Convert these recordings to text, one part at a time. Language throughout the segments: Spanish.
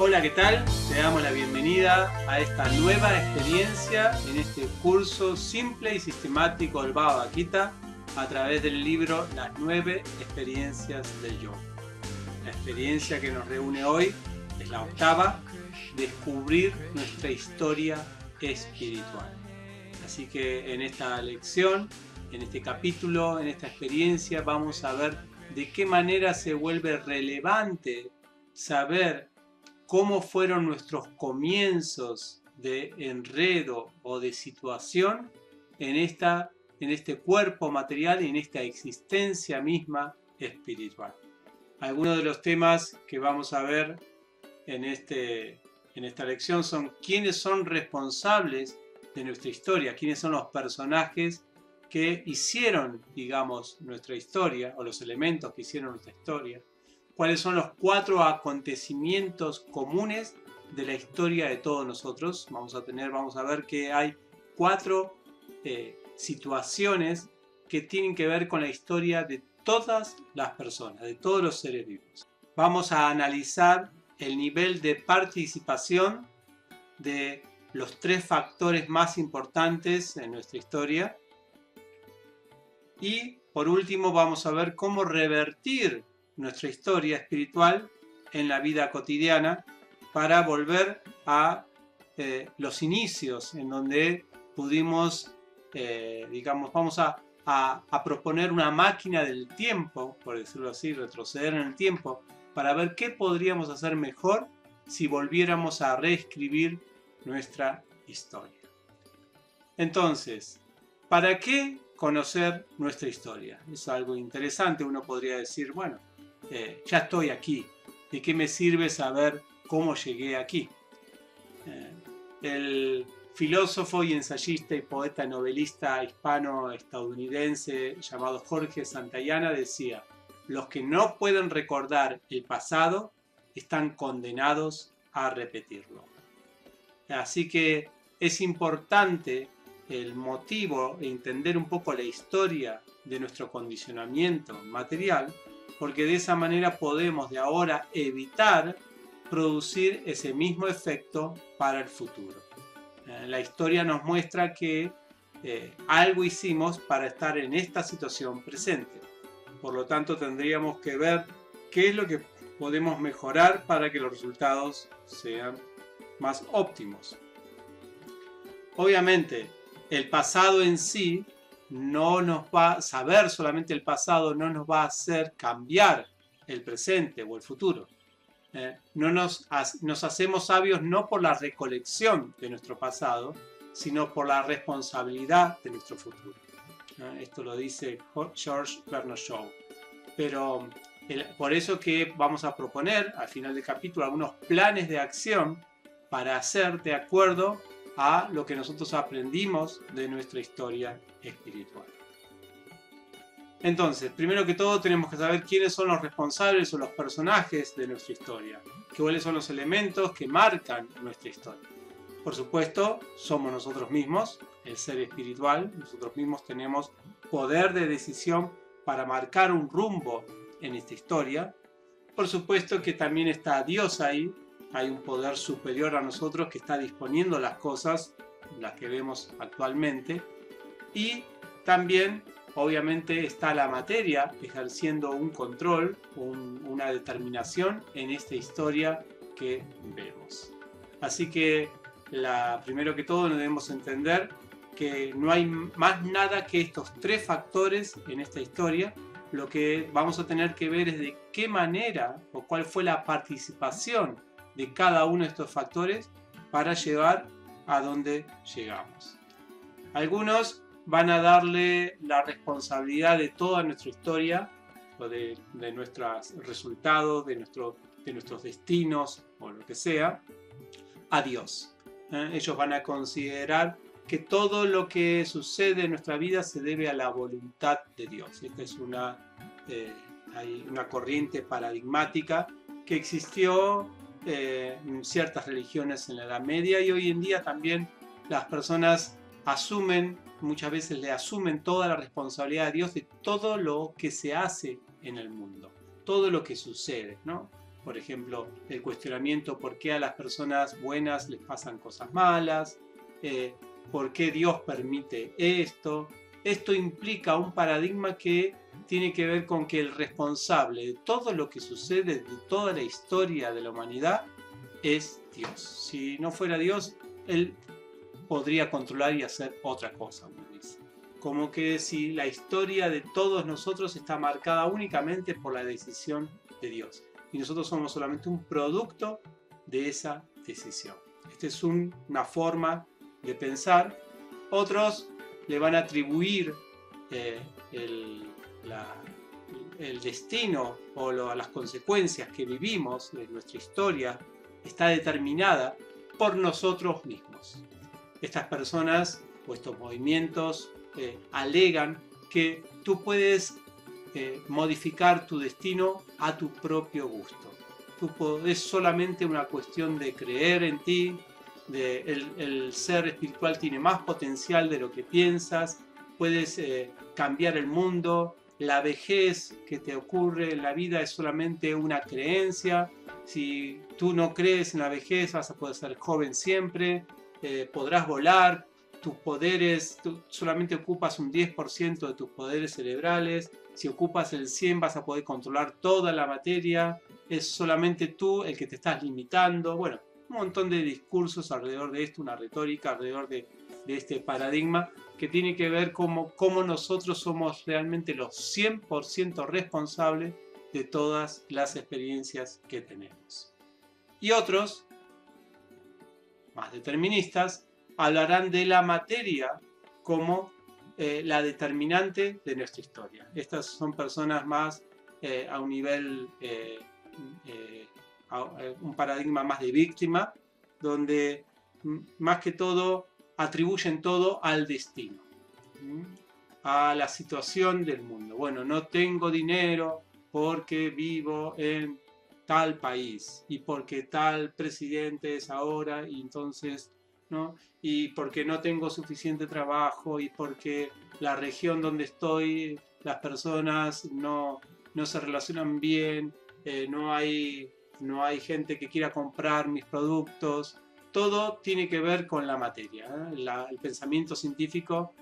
Hola, ¿qué tal? Te damos la bienvenida a esta nueva experiencia en este curso simple y sistemático del Bhagavad Gita a través del libro Las 9 experiencias del yogi. La experiencia que nos reúne hoy es la octava, descubrir nuestra historia espiritual. Así que en esta lección, en este capítulo, en esta experiencia, vamos a ver de qué manera se vuelve relevante saber cómo fueron nuestros comienzos de enredo o de situación en este cuerpo material y en esta existencia misma espiritual. Algunos de los temas que vamos a ver en esta lección son quiénes son responsables de nuestra historia, quiénes son los personajes que hicieron, digamos, nuestra historia, o los elementos que hicieron nuestra historia, cuáles son los 4 acontecimientos comunes de la historia de todos nosotros. Vamos a ver que hay 4 situaciones que tienen que ver con la historia de todas las personas, de todos los seres vivos. Vamos a analizar el nivel de participación de los 3 factores más importantes en nuestra historia. Y por último vamos a ver cómo revertir nuestra historia espiritual en la vida cotidiana para volver a los inicios en donde pudimos, vamos a proponer una máquina del tiempo, por decirlo así, retroceder en el tiempo para ver qué podríamos hacer mejor si volviéramos a reescribir nuestra historia. Entonces, ¿para qué conocer nuestra historia? Es algo interesante. Uno podría decir, bueno, ya estoy aquí, ¿de qué me sirve saber cómo llegué aquí? El filósofo y ensayista y poeta novelista hispano-estadounidense llamado Jorge Santayana decía: los que no pueden recordar el pasado están condenados a repetirlo. Así que es importante el motivo e entender un poco la historia de nuestro condicionamiento material, porque de esa manera podemos de ahora evitar producir ese mismo efecto para el futuro. La historia nos muestra que algo hicimos para estar en esta situación presente. Por lo tanto, tendríamos que ver qué es lo que podemos mejorar para que los resultados sean más óptimos. Obviamente, el pasado en sí no nos va a saber solamente el pasado, no nos va a hacer cambiar el presente o el futuro. Nos hacemos sabios no por la recolección de nuestro pasado, sino por la responsabilidad de nuestro futuro. Esto lo dice George Bernard Shaw. Pero por eso que vamos a proponer al final del capítulo algunos planes de acción para hacer de acuerdo a lo que nosotros aprendimos de nuestra historia espiritual. Entonces, primero que todo tenemos que saber quiénes son los responsables o los personajes de nuestra historia, cuáles son los elementos que marcan nuestra historia. Por supuesto, somos nosotros mismos, el ser espiritual. Nosotros mismos tenemos poder de decisión para marcar un rumbo en esta historia. Por supuesto que también está Dios ahí. Hay un poder superior a nosotros que está disponiendo las cosas, las que vemos actualmente. Y también, obviamente, está la materia ejerciendo un control, una determinación en esta historia que vemos. Así que, primero que todo, debemos entender que no hay más nada que estos 3 factores en esta historia. Lo que vamos a tener que ver es de qué manera o cuál fue la participación de cada uno de estos factores para llegar a donde llegamos. Algunos van a darle la responsabilidad de toda nuestra historia o de nuestros resultados, de nuestros destinos o lo que sea, a Dios. Ellos van a considerar que todo lo que sucede en nuestra vida se debe a la voluntad de Dios. Esta es hay una corriente paradigmática que existió en ciertas religiones en la Edad Media, y hoy en día también las personas muchas veces le asumen toda la responsabilidad a Dios de todo lo que se hace en el mundo, todo lo que sucede, ¿no? por ejemplo, el cuestionamiento por qué a las personas buenas les pasan cosas malas, por qué Dios permite esto. Esto implica un paradigma que tiene que ver con que el responsable de todo lo que sucede, de toda la historia de la humanidad, es Dios. Si no fuera Dios, Él podría controlar y hacer otra cosa, uno dice. Como que si la historia de todos nosotros está marcada únicamente por la decisión de Dios. Y nosotros somos solamente un producto de esa decisión. Esta es una forma de pensar. Otros le van a atribuir el destino o las consecuencias que vivimos de nuestra historia está determinada por nosotros mismos. Estas personas o estos movimientos alegan que tú puedes modificar tu destino a tu propio gusto. Es solamente una cuestión de creer en ti, el ser espiritual tiene más potencial de lo que piensas, puedes cambiar el mundo, la vejez que te ocurre en la vida es solamente una creencia. Si tú no crees en la vejez vas a poder ser joven siempre, podrás volar, tus poderes, tú solamente ocupas un 10% de tus poderes cerebrales, si ocupas el 100% vas a poder controlar toda la materia, es solamente tú el que te estás limitando. Bueno, un montón de discursos alrededor de esto, una retórica alrededor de este paradigma que tiene que ver cómo nosotros somos realmente los 100% responsables de todas las experiencias que tenemos. Y otros, más deterministas, hablarán de la materia como la determinante de nuestra historia. Estas son personas más a un nivel, un paradigma más de víctima, donde más que todo atribuyen todo al destino, a la situación del mundo. Bueno, no tengo dinero porque vivo en tal país y porque tal presidente es ahora y entonces, ¿no? Y porque no tengo suficiente trabajo y porque la región donde estoy, las personas no se relacionan bien, no hay gente que quiera comprar mis productos. Todo tiene que ver con la materia, ¿eh? El pensamiento científico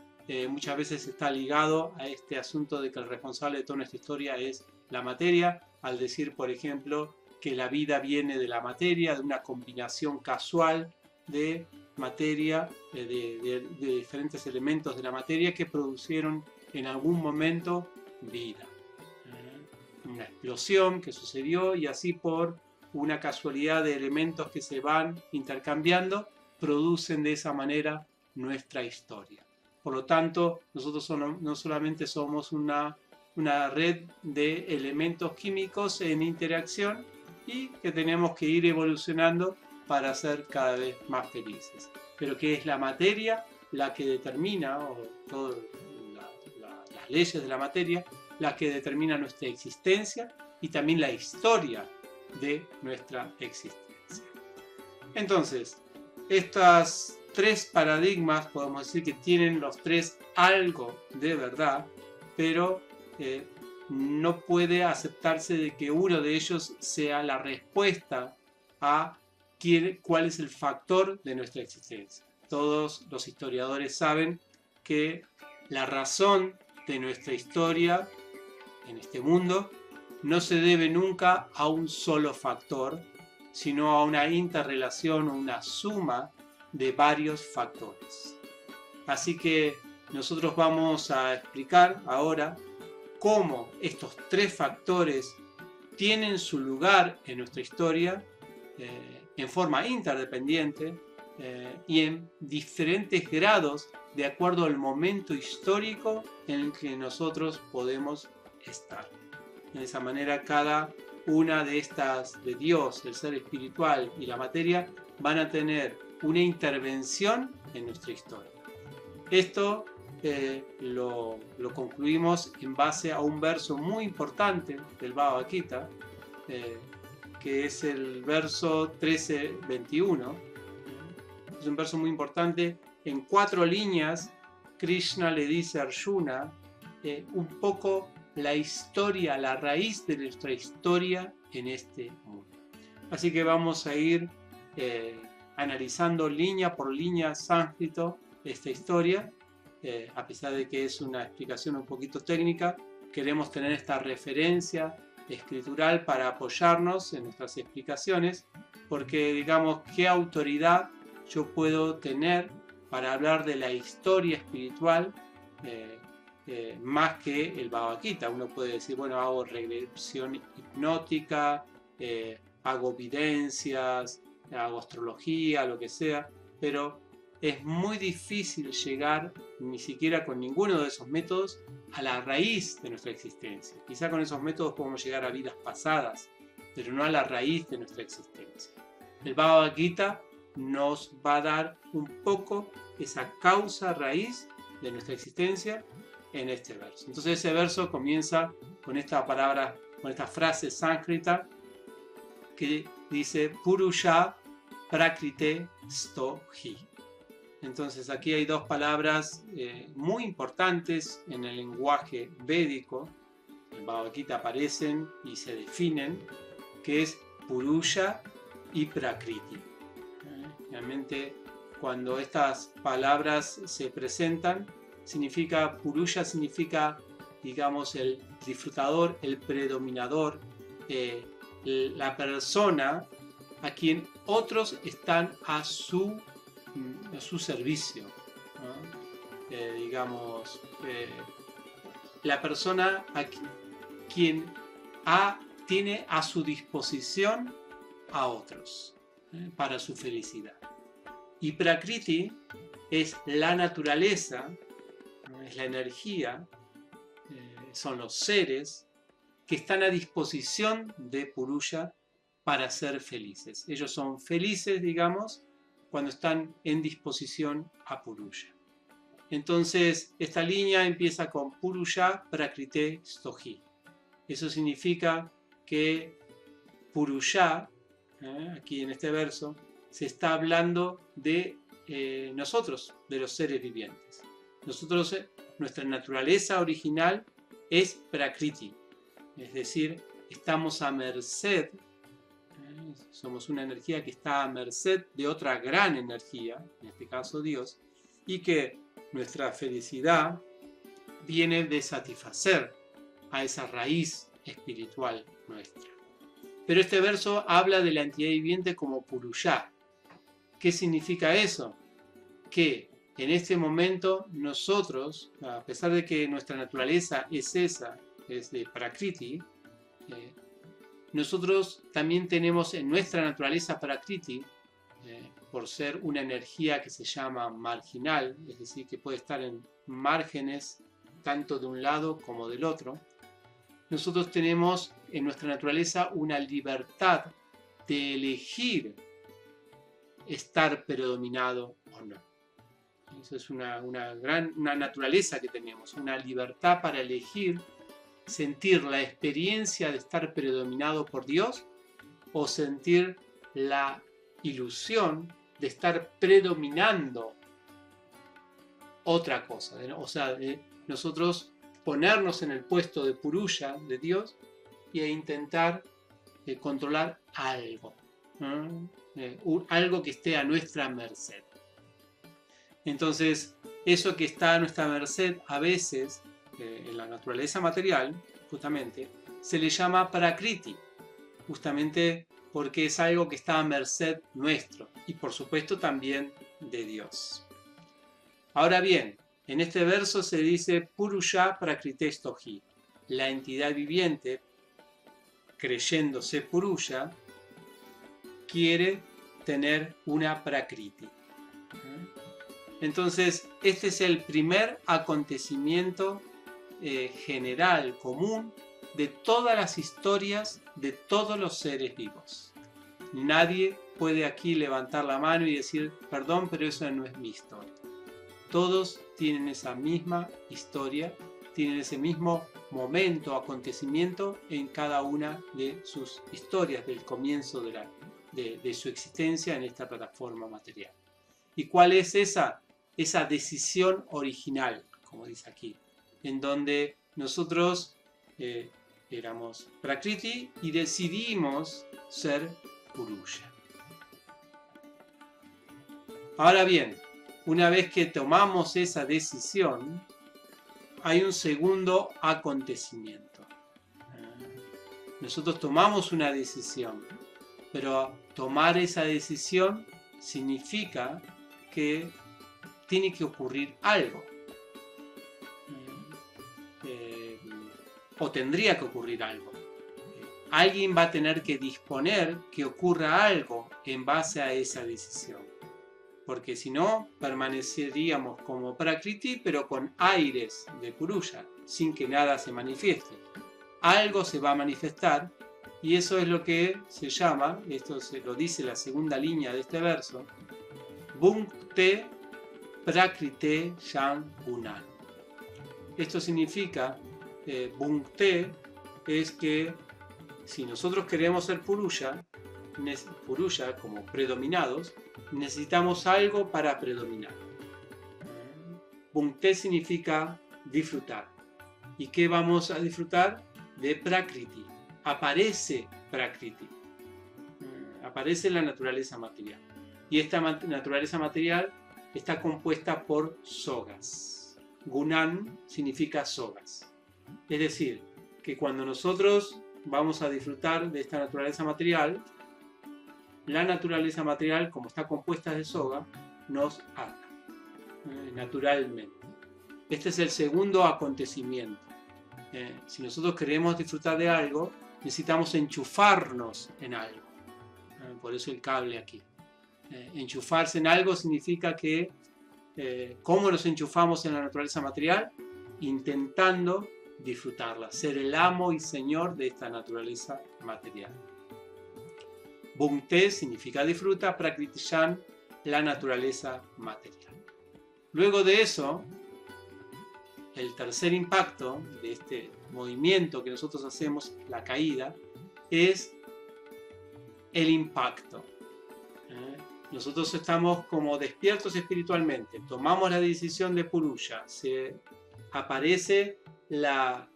muchas veces está ligado a este asunto de que el responsable de toda nuestra historia es la materia, al decir, por ejemplo, que la vida viene de la materia, de una combinación casual de materia, de diferentes elementos de la materia que producieron en algún momento vida. Una explosión que sucedió y así por una casualidad de elementos que se van intercambiando, producen de esa manera nuestra historia. Por lo tanto, nosotros no solamente somos una red de elementos químicos en interacción y que tenemos que ir evolucionando para ser cada vez más felices. Pero que es la materia la que determina, o todas las leyes de la materia, la que determina nuestra existencia y también la historia de nuestra existencia. Entonces, estas tres paradigmas podemos decir que tienen los tres algo de verdad, pero no puede aceptarse de que uno de ellos sea la respuesta a cuál es el factor de nuestra existencia. Todos los historiadores saben que la razón de nuestra historia en este mundo no se debe nunca a un solo factor, sino a una interrelación o una suma de varios factores. Así que nosotros vamos a explicar ahora cómo estos tres factores tienen su lugar en nuestra historia en forma interdependiente y en diferentes grados de acuerdo al momento histórico en el que nosotros podemos estar. De esa manera, cada una de estas, de Dios, el ser espiritual y la materia, van a tener una intervención en nuestra historia. Esto lo concluimos en base a un verso muy importante del Bhagavad Gita, que es el verso 13-21. Es un verso muy importante. En 4 líneas, Krishna le dice a Arjuna un poco la historia, la raíz de nuestra historia en este mundo. Así que vamos a ir analizando línea por línea sánscrito esta historia. A pesar de que es una explicación un poquito técnica, queremos tener esta referencia escritural para apoyarnos en nuestras explicaciones, porque digamos, ¿qué autoridad yo puedo tener para hablar de la historia espiritual más que el Bhagavad Gita? Uno puede decir, bueno, hago regresión hipnótica, hago videncias, hago astrología, lo que sea, pero es muy difícil llegar, ni siquiera con ninguno de esos métodos, a la raíz de nuestra existencia. Quizá con esos métodos podemos llegar a vidas pasadas, pero no a la raíz de nuestra existencia. El Bhagavad Gita nos va a dar un poco esa causa raíz de nuestra existencia en este verso. Entonces ese verso comienza con esta palabra, con esta frase sánscrita que dice Purusha Prakrite Stohi. Entonces aquí hay dos palabras muy importantes en el lenguaje védico. En Bhagavad Gita aparecen y se definen, que es Purusha y Prakriti. Realmente cuando estas palabras se presentan, Purusha significa, digamos, el disfrutador, el predominador, la persona a quien otros están a su servicio, ¿no? Digamos, la persona a quien tiene a su disposición a otros para su felicidad. Y Prakriti es la naturaleza, es la energía, son los seres que están a disposición de Purusha para ser felices. Ellos son felices, digamos, cuando están en disposición a Purusha. Entonces, esta línea empieza con Purusha Prakrite Stohi. Eso significa que Purusha, aquí en este verso, se está hablando de nosotros, de los seres vivientes. Nosotros, nuestra naturaleza original es Prakriti, es decir, estamos a merced, somos una energía que está a merced de otra gran energía, en este caso Dios, y que nuestra felicidad viene de satisfacer a esa raíz espiritual nuestra. Pero este verso habla de la entidad viviente como Purusha. ¿Qué significa eso? Que en este momento nosotros, a pesar de que nuestra naturaleza es esa, es de Prakriti, nosotros también tenemos en nuestra naturaleza Prakriti, por ser una energía que se llama marginal, es decir, que puede estar en márgenes tanto de un lado como del otro, nosotros tenemos en nuestra naturaleza una libertad de elegir estar predominado o no. Eso es una naturaleza que tenemos, una libertad para elegir sentir la experiencia de estar predominado por Dios o sentir la ilusión de estar predominando otra cosa, o sea, de nosotros ponernos en el puesto de Purusha, de Dios, e intentar controlar algo, algo que esté a nuestra merced. Entonces, eso que está a nuestra merced a veces, en la naturaleza material, justamente, se le llama Prakriti, justamente porque es algo que está a merced nuestro y por supuesto también de Dios. Ahora bien, en este verso se dice Purusha Prakrite Stohi, la entidad viviente, creyéndose Purusha, quiere tener una Prakriti. Entonces, este es el primer acontecimiento general, común, de todas las historias de todos los seres vivos. Nadie puede aquí levantar la mano y decir, perdón, pero eso no es mi historia. Todos tienen esa misma historia, tienen ese mismo momento, acontecimiento en cada una de sus historias del comienzo de su existencia en esta plataforma material. ¿Y cuál es esa decisión original, como dice aquí? En donde nosotros éramos Prakriti y decidimos ser Purusha. Ahora bien, una vez que tomamos esa decisión, hay un segundo acontecimiento. Nosotros tomamos una decisión, pero tomar esa decisión significa que tiene que ocurrir algo. O tendría que ocurrir algo. Alguien va a tener que disponer que ocurra algo en base a esa decisión. Porque si no, permaneceríamos como Prakriti, pero con aires de Purusha, sin que nada se manifieste. Algo se va a manifestar, y eso es lo que se llama, esto se lo dice la segunda línea de este verso, Bhunkte Prakrite Shan Gunan. Esto significa, Bhunkte es que si nosotros queremos ser Purusha como predominados, necesitamos algo para predominar. Bhunkte significa disfrutar. ¿Y qué vamos a disfrutar? De Prakriti. Aparece Prakriti. Aparece la naturaleza material. Y esta naturaleza material está compuesta por sogas. Gunan significa sogas. Es decir, que cuando nosotros vamos a disfrutar de esta naturaleza material, la naturaleza material, como está compuesta de soga, nos ata naturalmente. Este es el segundo acontecimiento. Si nosotros queremos disfrutar de algo, necesitamos enchufarnos en algo. Por eso el cable aquí. Enchufarse en algo significa que, ¿cómo nos enchufamos en la naturaleza material? Intentando disfrutarla, ser el amo y señor de esta naturaleza material. Bhunkte significa disfruta, Prakritishan, la naturaleza material. Luego de eso, el tercer impacto de este movimiento que nosotros hacemos, la caída, es el impacto. Nosotros estamos como despiertos espiritualmente, tomamos la decisión de Purusha, se aparece el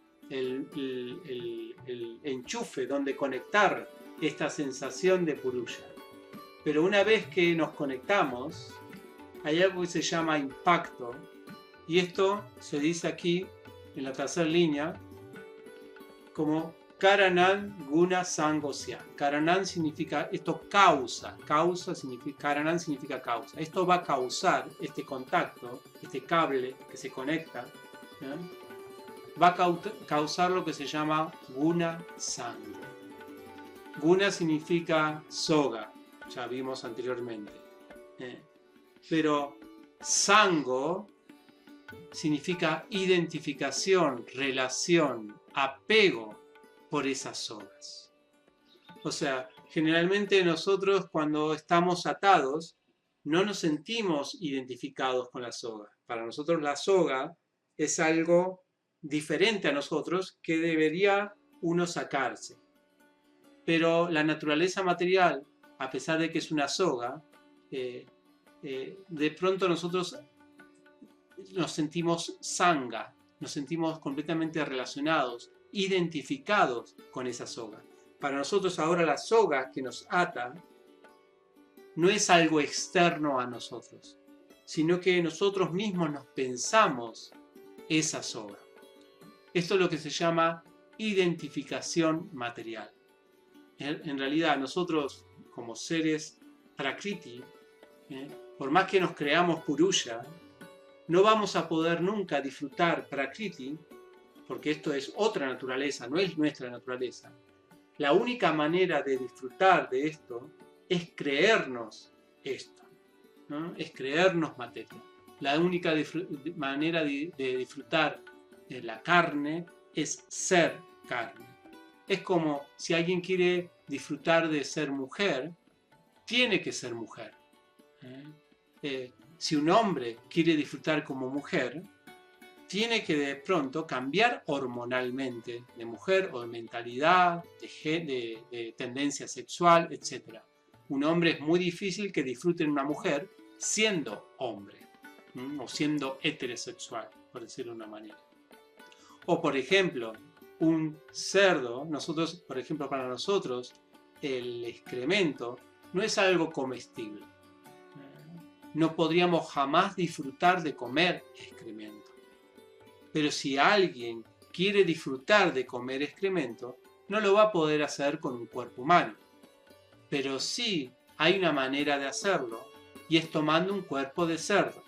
enchufe donde conectar esta sensación de Purusha. Pero una vez que nos conectamos, hay algo que se llama impacto, y esto se dice aquí en la tercera línea como Karanan Guna Sangosya. Karanan significa, esto causa significa, Karanan significa causa. Esto va a causar, este contacto, este cable que se conecta, va a causar lo que se llama Guna Sanga. Guna significa soga, ya vimos anteriormente. Pero Sango significa identificación, relación, apego por esas sogas. O sea, generalmente nosotros cuando estamos atados no nos sentimos identificados con la soga. Para nosotros la soga es algo diferente a nosotros que debería uno sacarse. Pero la naturaleza material, a pesar de que es una soga, de pronto nosotros nos sentimos sanga, nos sentimos completamente relacionados, identificados con esa soga. Para nosotros ahora la soga que nos ata no es algo externo a nosotros, sino que nosotros mismos nos pensamos esa soga. Esto es lo que se llama identificación material. En realidad nosotros como seres Prakriti, por más que nos creamos Purusha, no vamos a poder nunca disfrutar Prakriti, porque esto es otra naturaleza, no es nuestra naturaleza. La única manera de disfrutar de esto es creernos esto, ¿no? Es creernos materia. La única manera de disfrutar de la carne es ser carne. Es como si alguien quiere disfrutar de ser mujer, tiene que ser mujer. Si un hombre quiere disfrutar como mujer, tiene que de pronto cambiar hormonalmente de mujer o de mentalidad, de tendencia sexual, etc. Un hombre es muy difícil que disfrute en una mujer siendo hombre, o siendo heterosexual, por decirlo de una manera. O por ejemplo, un cerdo, para nosotros, el excremento no es algo comestible. No podríamos jamás disfrutar de comer excremento. Pero si alguien quiere disfrutar de comer excremento, no lo va a poder hacer con un cuerpo humano. Pero sí hay una manera de hacerlo, y es tomando un cuerpo de cerdo.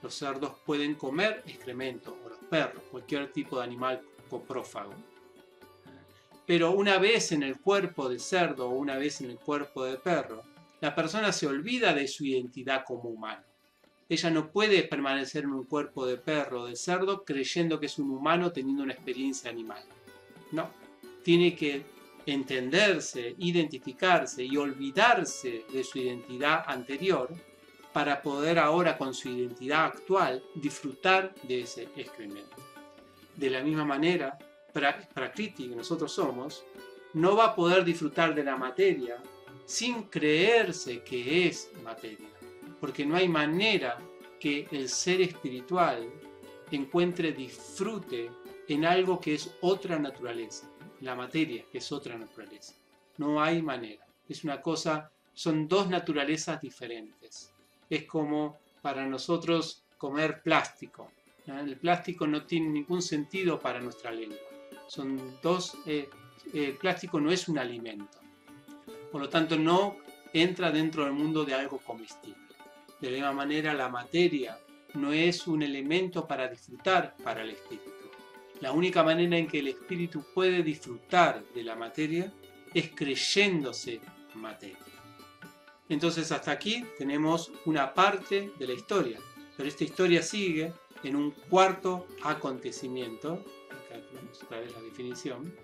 Los cerdos pueden comer excremento, o los perros, cualquier tipo de animal coprófago. Pero una vez en el cuerpo de cerdo o una vez en el cuerpo de perro, la persona se olvida de su identidad como humano. Ella no puede permanecer en un cuerpo de perro o de cerdo creyendo que es un humano teniendo una experiencia animal. No, tiene que entenderse, identificarse y olvidarse de su identidad anterior para poder ahora con su identidad actual disfrutar de ese excremento. De la misma manera, Prakriti, que nosotros somos, no va a poder disfrutar de la materia sin creerse que es materia, porque no hay manera que el ser espiritual encuentre disfrute en algo que es otra naturaleza, la materia que es otra naturaleza. No hay manera, es una cosa, son dos naturalezas diferentes. Es como para nosotros comer plástico. El plástico no tiene ningún sentido para nuestra lengua. Son dos, el plástico no es un alimento. Por lo tanto, no entra dentro del mundo de algo comestible. De la misma manera, la materia no es un elemento para disfrutar para el espíritu. La única manera en que el espíritu puede disfrutar de la materia es creyéndose materia. Entonces hasta aquí tenemos una parte de la historia, pero esta historia sigue en un cuarto acontecimiento. Acá tenemos otra vez la definición.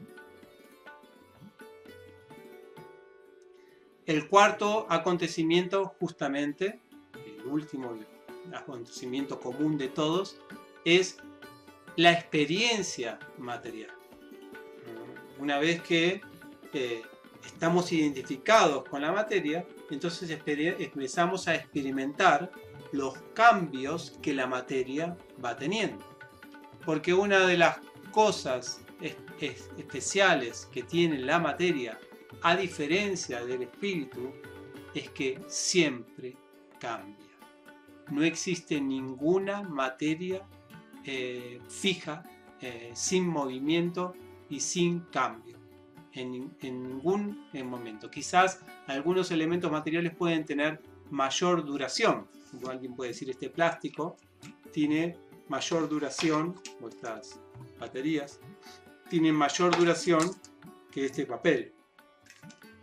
El cuarto acontecimiento, justamente, el último acontecimiento común de todos, es la experiencia material. Una vez que estamos identificados con la materia, entonces empezamos a experimentar los cambios que la materia va teniendo. Porque una de las cosas especiales que tiene la materia, a diferencia del espíritu, es que siempre cambia. No existe ninguna materia fija, sin movimiento y sin cambio en ningún momento. Quizás algunos elementos materiales pueden tener mayor duración. Como alguien puede decir, este plástico tiene mayor duración, o estas baterías tienen mayor duración que este papel.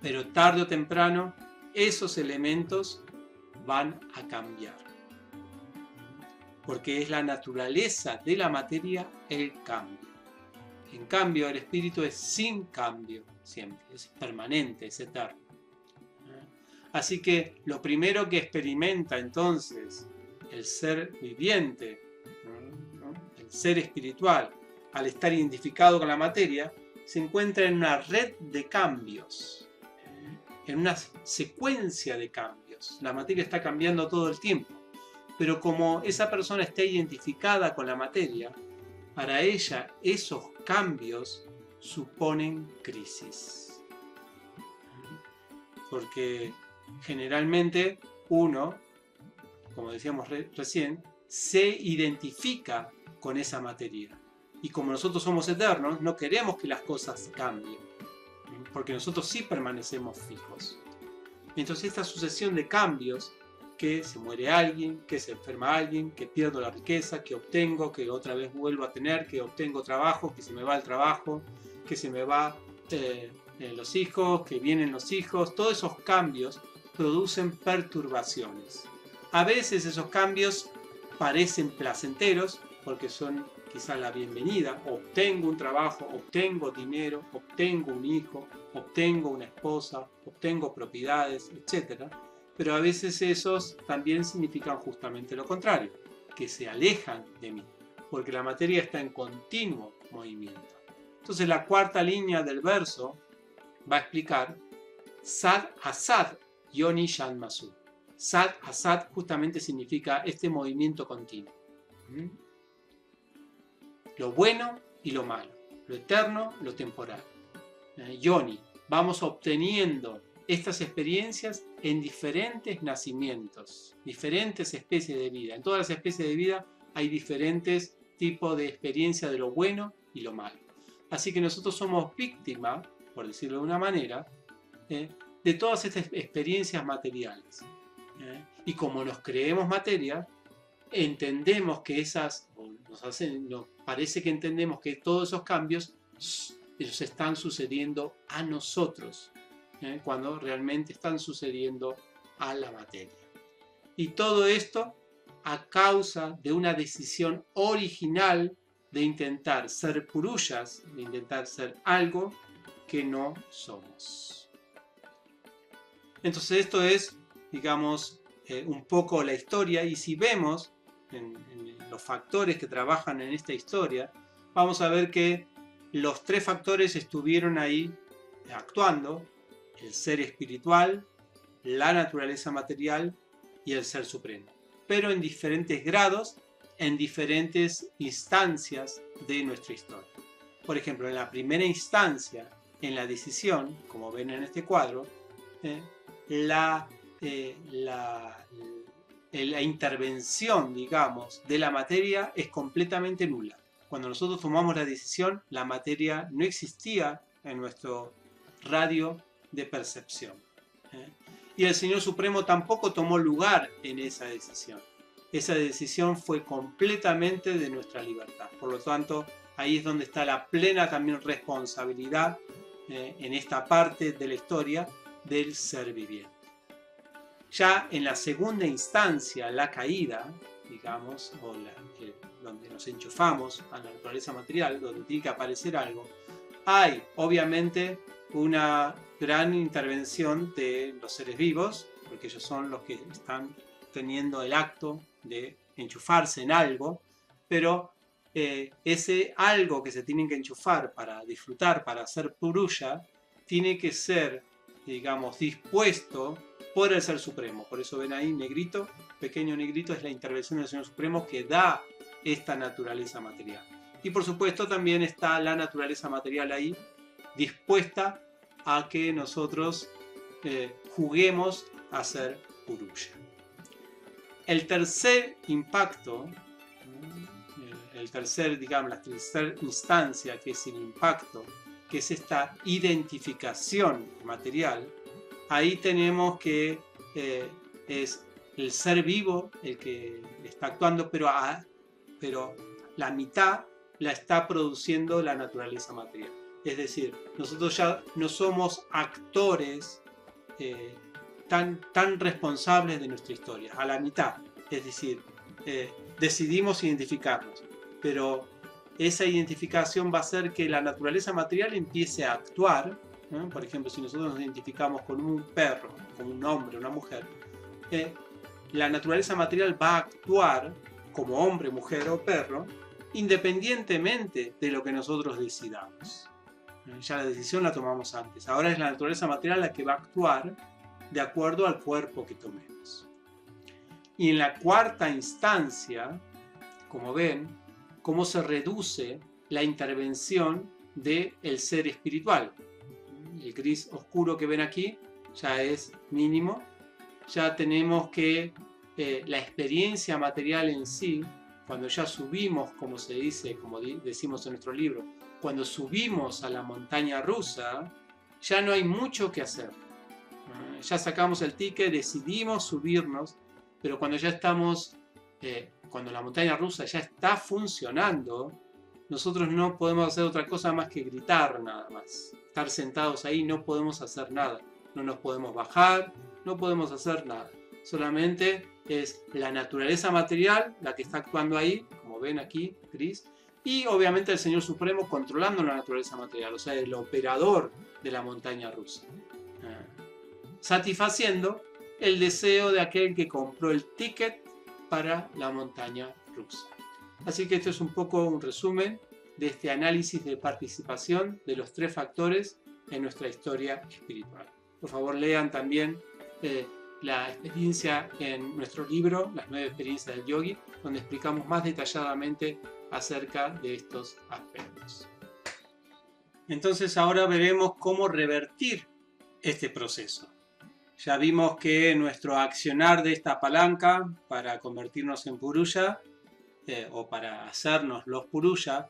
Pero tarde o temprano esos elementos van a cambiar. Porque es la naturaleza de la materia el cambio. En cambio, el espíritu es sin cambio siempre, es permanente, es eterno. Así que lo primero que experimenta entonces el ser viviente, el ser espiritual, al estar identificado con la materia, se encuentra en una red de cambios, en una secuencia de cambios. La materia está cambiando todo el tiempo. Pero como esa persona está identificada con la materia, para ella esos cambios suponen crisis. Porque generalmente uno, como decíamos recién, se identifica con esa materia. Y como nosotros somos eternos, no queremos que las cosas cambien. Porque nosotros sí permanecemos fijos. Entonces esta sucesión de cambios, que se muere alguien, que se enferma alguien, que pierdo la riqueza, que obtengo, que otra vez vuelvo a tener, que obtengo trabajo, que se me va el trabajo, que se me va los hijos, que vienen los hijos. Todos esos cambios producen perturbaciones. A veces esos cambios parecen placenteros porque son quizás la bienvenida. Obtengo un trabajo, obtengo dinero, obtengo un hijo, obtengo una esposa, obtengo propiedades, etc. Pero a veces esos también significan justamente lo contrario, que se alejan de mí, porque la materia está en continuo movimiento. Entonces la cuarta línea del verso va a explicar Sad Asad Yoni Shanmasu. Sad Asad justamente significa este movimiento continuo. Lo bueno y lo malo, lo eterno, lo temporal. Yoni, vamos obteniendo estas experiencias en diferentes nacimientos, diferentes especies de vida. En todas las especies de vida hay diferentes tipos de experiencia de lo bueno y lo malo. Así que nosotros somos víctimas, por decirlo de una manera, de todas estas experiencias materiales. Y como nos creemos materia, entendemos que nos parece que entendemos que todos esos cambios ellos están sucediendo a nosotros, cuando realmente están sucediendo a la materia. Y todo esto a causa de una decisión original de intentar ser purushyas, de intentar ser algo que no somos. Entonces esto es, digamos, un poco la historia, y si vemos en los factores que trabajan en esta historia, vamos a ver que los tres factores estuvieron ahí actuando: el ser espiritual, la naturaleza material y el ser supremo, pero en diferentes grados, en diferentes instancias de nuestra historia. Por ejemplo, en la primera instancia, en la decisión, como ven en este cuadro, la intervención, digamos, de la materia es completamente nula. Cuando nosotros tomamos la decisión, la materia no existía en nuestro radio de percepción. Y el Señor Supremo tampoco tomó lugar en esa decisión. Esa decisión fue completamente de nuestra libertad. Por lo tanto, ahí es donde está la plena también responsabilidad en esta parte de la historia del ser viviente. Ya en la segunda instancia, la caída, digamos, o donde nos enchufamos a la naturaleza material, donde tiene que aparecer algo, hay obviamente una gran intervención de los seres vivos, porque ellos son los que están teniendo el acto de enchufarse en algo, pero ese algo que se tienen que enchufar para disfrutar, para ser purusha, tiene que ser, digamos, dispuesto por el Ser Supremo. Por eso ven ahí negrito, pequeño negrito, es la intervención del Señor Supremo que da esta naturaleza material. Y por supuesto también está la naturaleza material ahí, dispuesta a que nosotros juguemos a ser purusha. El tercer impacto, digamos, la tercera instancia, que es el impacto, que es esta identificación material, ahí tenemos que es el ser vivo el que está actuando, pero la mitad la está produciendo la naturaleza material. Es decir, nosotros ya no somos actores tan responsables de nuestra historia, a la mitad. Es decir, decidimos identificarnos, pero esa identificación va a hacer que la naturaleza material empiece a actuar. Por ejemplo, si nosotros nos identificamos con un perro, con un hombre, una mujer, la naturaleza material va a actuar como hombre, mujer o perro, independientemente de lo que nosotros decidamos. Ya la decisión la tomamos antes. Ahora es la naturaleza material la que va a actuar de acuerdo al cuerpo que tomemos. Y en la cuarta instancia, como ven, cómo se reduce la intervención del ser espiritual. El gris oscuro que ven aquí ya es mínimo. Ya tenemos que la experiencia material en sí, cuando ya subimos, como se dice, como decimos en nuestro libro, cuando subimos a la montaña rusa, ya no hay mucho que hacer. Ya sacamos el ticket, decidimos subirnos, pero cuando ya estamos, cuando la montaña rusa ya está funcionando, nosotros no podemos hacer otra cosa más que gritar nada más. Estar sentados ahí, no podemos hacer nada. No nos podemos bajar, no podemos hacer nada. Solamente es la naturaleza material la que está actuando ahí, como ven aquí, gris, y obviamente el Señor Supremo controlando la naturaleza material, o sea, el operador de la montaña rusa. Satisfaciendo el deseo de aquel que compró el ticket para la montaña rusa. Así que esto es un poco un resumen de este análisis de participación de los tres factores en nuestra historia espiritual. Por favor, lean también la experiencia en nuestro libro, Las 9 experiencias del yogi, donde explicamos más detalladamente acerca de estos aspectos. Entonces ahora veremos cómo revertir este proceso. Ya vimos que nuestro accionar de esta palanca para convertirnos en Purusha o para hacernos los Purusha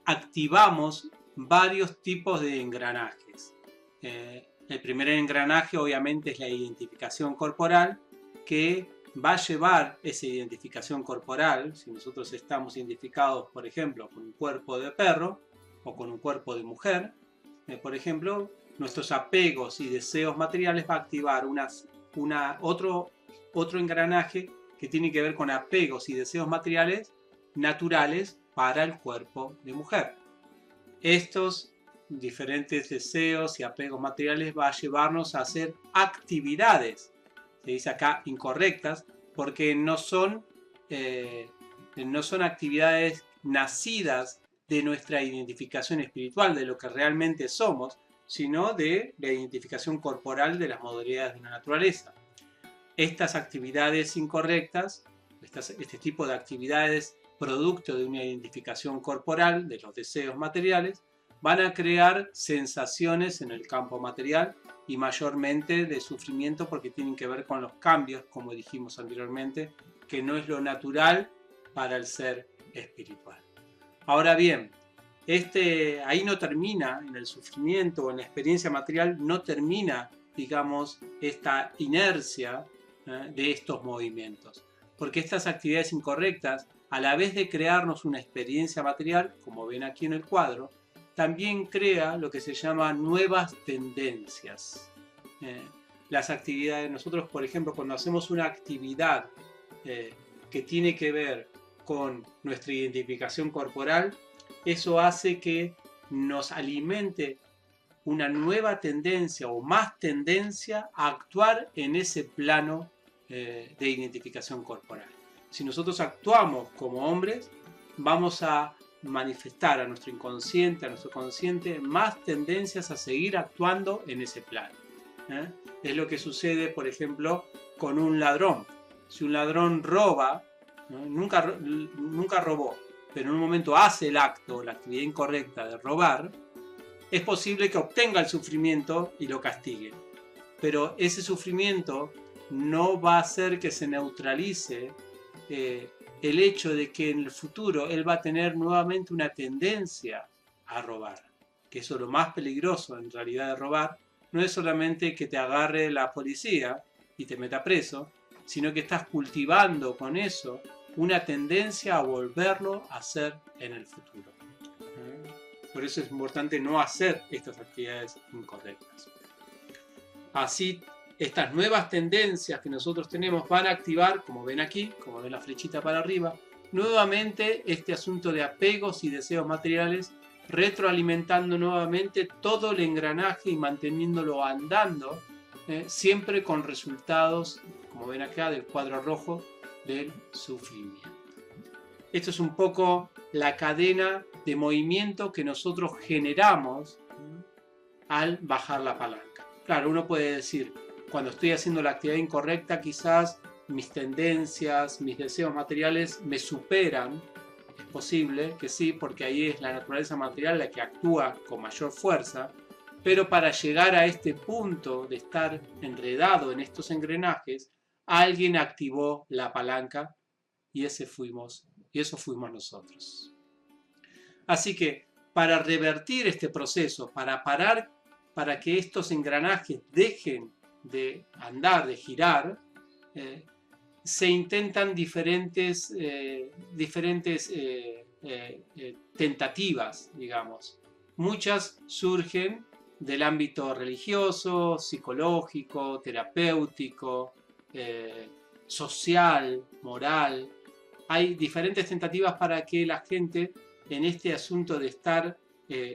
activamos varios tipos de engranajes. El primer engranaje obviamente es la identificación corporal, que va a llevar esa identificación corporal, si nosotros estamos identificados por ejemplo con un cuerpo de perro o con un cuerpo de mujer, por ejemplo, nuestros apegos y deseos materiales va a activar otro engranaje que tiene que ver con apegos y deseos materiales naturales para el cuerpo de mujer. Estos diferentes deseos y apegos materiales va a llevarnos a hacer actividades, se dice acá incorrectas, porque no son actividades nacidas de nuestra identificación espiritual, de lo que realmente somos, sino de la identificación corporal de las modalidades de la naturaleza. Estas actividades incorrectas, este tipo de actividades producto de una identificación corporal, de los deseos materiales, van a crear sensaciones en el campo material y mayormente de sufrimiento porque tienen que ver con los cambios, como dijimos anteriormente, que no es lo natural para el ser espiritual. Ahora bien, ahí no termina, en el sufrimiento o en la experiencia material, no termina, digamos, esta inercia de estos movimientos. Porque estas actividades incorrectas, a la vez de crearnos una experiencia material, como ven aquí en el cuadro, también crea lo que se llama nuevas tendencias. Las actividades, nosotros por ejemplo, cuando hacemos una actividad que tiene que ver con nuestra identificación corporal, eso hace que nos alimente una nueva tendencia o más tendencia a actuar en ese plano de identificación corporal. Si nosotros actuamos como hombres, vamos a manifestar a nuestro inconsciente, a nuestro consciente, más tendencias a seguir actuando en ese plano. Es lo que sucede, por ejemplo, con un ladrón. Si un ladrón roba, nunca robó, pero en un momento hace el acto, la actividad incorrecta de robar, es posible que obtenga el sufrimiento y lo castigue. Pero ese sufrimiento no va a hacer que se neutralice el hecho de que en el futuro él va a tener nuevamente una tendencia a robar. Que eso es lo más peligroso en realidad de robar. No es solamente que te agarre la policía y te meta preso, sino que estás cultivando con eso una tendencia a volverlo a hacer en el futuro. Por eso es importante no hacer estas actividades incorrectas. Así, estas nuevas tendencias que nosotros tenemos van a activar, como ven aquí, como ven la flechita para arriba, nuevamente este asunto de apegos y deseos materiales, retroalimentando nuevamente todo el engranaje y manteniéndolo andando, siempre con resultados, como ven acá, del cuadro rojo del sufrimiento. Esto es un poco la cadena de movimiento que nosotros generamos al bajar la palanca. Claro, uno puede decir, cuando estoy haciendo la actividad incorrecta, quizás mis tendencias, mis deseos materiales me superan. Es posible que sí, porque ahí es la naturaleza material la que actúa con mayor fuerza. Pero para llegar a este punto de estar enredado en estos engranajes, alguien activó la palanca y eso fuimos nosotros. Así que para revertir este proceso, para que estos engranajes dejen de andar, de girar, se intentan diferentes tentativas, digamos. Muchas surgen del ámbito religioso, psicológico, terapéutico, social, moral. Hay diferentes tentativas para que la gente, en este asunto de estar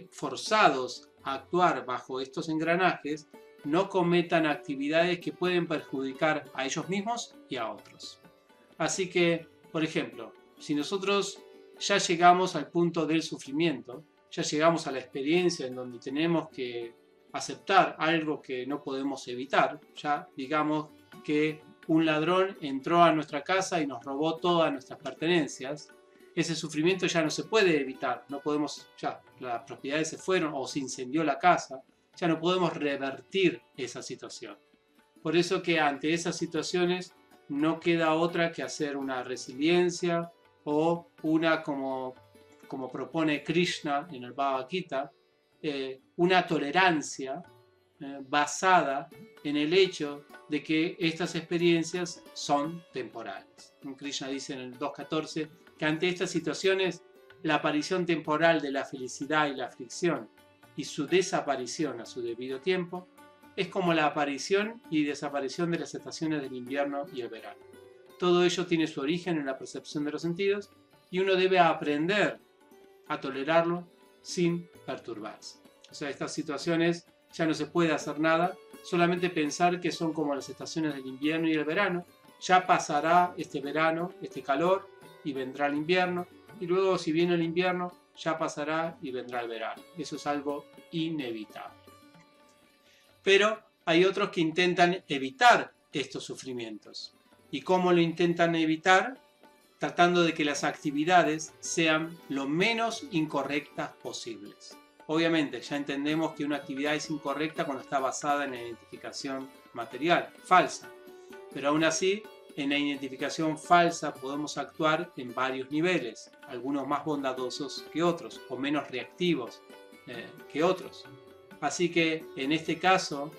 forzados a actuar bajo estos engranajes, no cometan actividades que pueden perjudicar a ellos mismos y a otros. Así que, por ejemplo, si nosotros ya llegamos al punto del sufrimiento, ya llegamos a la experiencia en donde tenemos que aceptar algo que no podemos evitar, ya digamos que un ladrón entró a nuestra casa y nos robó todas nuestras pertenencias, ese sufrimiento ya no se puede evitar, no podemos, ya las propiedades se fueron o se incendió la casa, ya no podemos revertir esa situación. Por eso que ante esas situaciones no queda otra que hacer una resiliencia o una, como propone Krishna en el Bhagavad Gita, una tolerancia basada en el hecho de que estas experiencias son temporales. Krishna dice en el 2.14 que ante estas situaciones la aparición temporal de la felicidad y la aflicción y su desaparición a su debido tiempo es como la aparición y desaparición de las estaciones del invierno y el verano. Todo ello tiene su origen en la percepción de los sentidos y uno debe aprender a tolerarlo sin perturbarse. O sea, estas situaciones ya no se puede hacer nada, solamente pensar que son como las estaciones del invierno y el verano. Ya pasará este verano, este calor, y vendrá el invierno, y luego si viene el invierno, ya pasará y vendrá el verano. Eso es algo inevitable. Pero hay otros que intentan evitar estos sufrimientos. ¿Y cómo lo intentan evitar? Tratando de que las actividades sean lo menos incorrectas posibles. Obviamente, ya entendemos que una actividad es incorrecta cuando está basada en la identificación material, falsa. Pero aún así, en la identificación falsa podemos actuar en varios niveles, algunos más bondadosos que otros, o menos reactivos que otros. Así que, en este caso,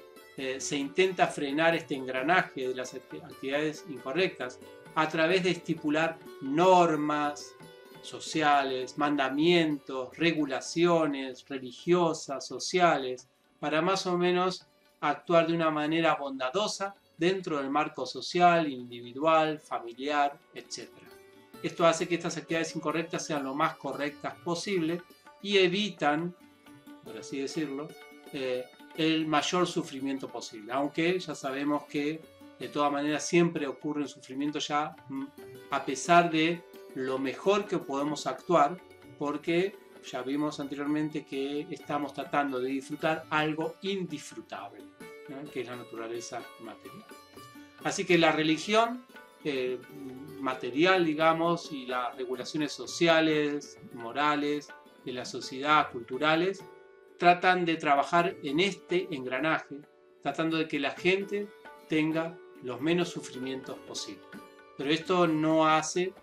se intenta frenar este engranaje de las actividades incorrectas a través de estipular normas sociales, mandamientos, regulaciones religiosas, sociales, para más o menos actuar de una manera bondadosa dentro del marco social, individual, familiar, etc. Esto hace que estas actividades incorrectas sean lo más correctas posible y evitan, por así decirlo, el mayor sufrimiento posible, aunque ya sabemos que de todas maneras siempre ocurre un sufrimiento ya a pesar de lo mejor que podemos actuar, porque ya vimos anteriormente que estamos tratando de disfrutar algo indisfrutable, ¿no? Que es la naturaleza material. Así que la religión material, digamos, y las regulaciones sociales, morales, de la sociedad, culturales, tratan de trabajar en este engranaje, tratando de que la gente tenga los menos sufrimientos posibles. Pero esto no hace,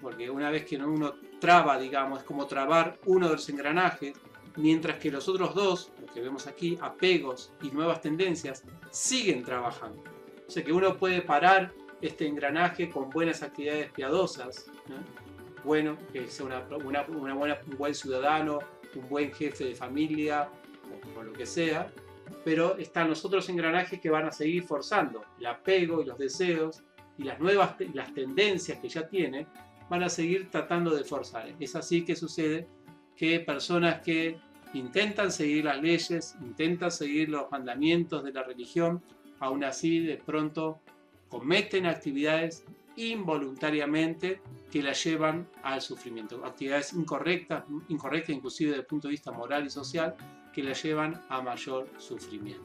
porque una vez que uno traba, digamos, es como trabar uno de los engranajes, mientras que los otros dos, los que vemos aquí, apegos y nuevas tendencias, siguen trabajando. O sea que uno puede parar este engranaje con buenas actividades piadosas, ¿no? Bueno, que sea un buen ciudadano, un buen jefe de familia, o lo que sea, pero están los otros engranajes que van a seguir forzando. El apego y los deseos y las tendencias que ya tiene van a seguir tratando de forzar. Es así que sucede que personas que intentan seguir las leyes, intentan seguir los mandamientos de la religión, aún así de pronto cometen actividades involuntariamente que la llevan al sufrimiento, actividades incorrectas inclusive desde el punto de vista moral y social, que la llevan a mayor sufrimiento.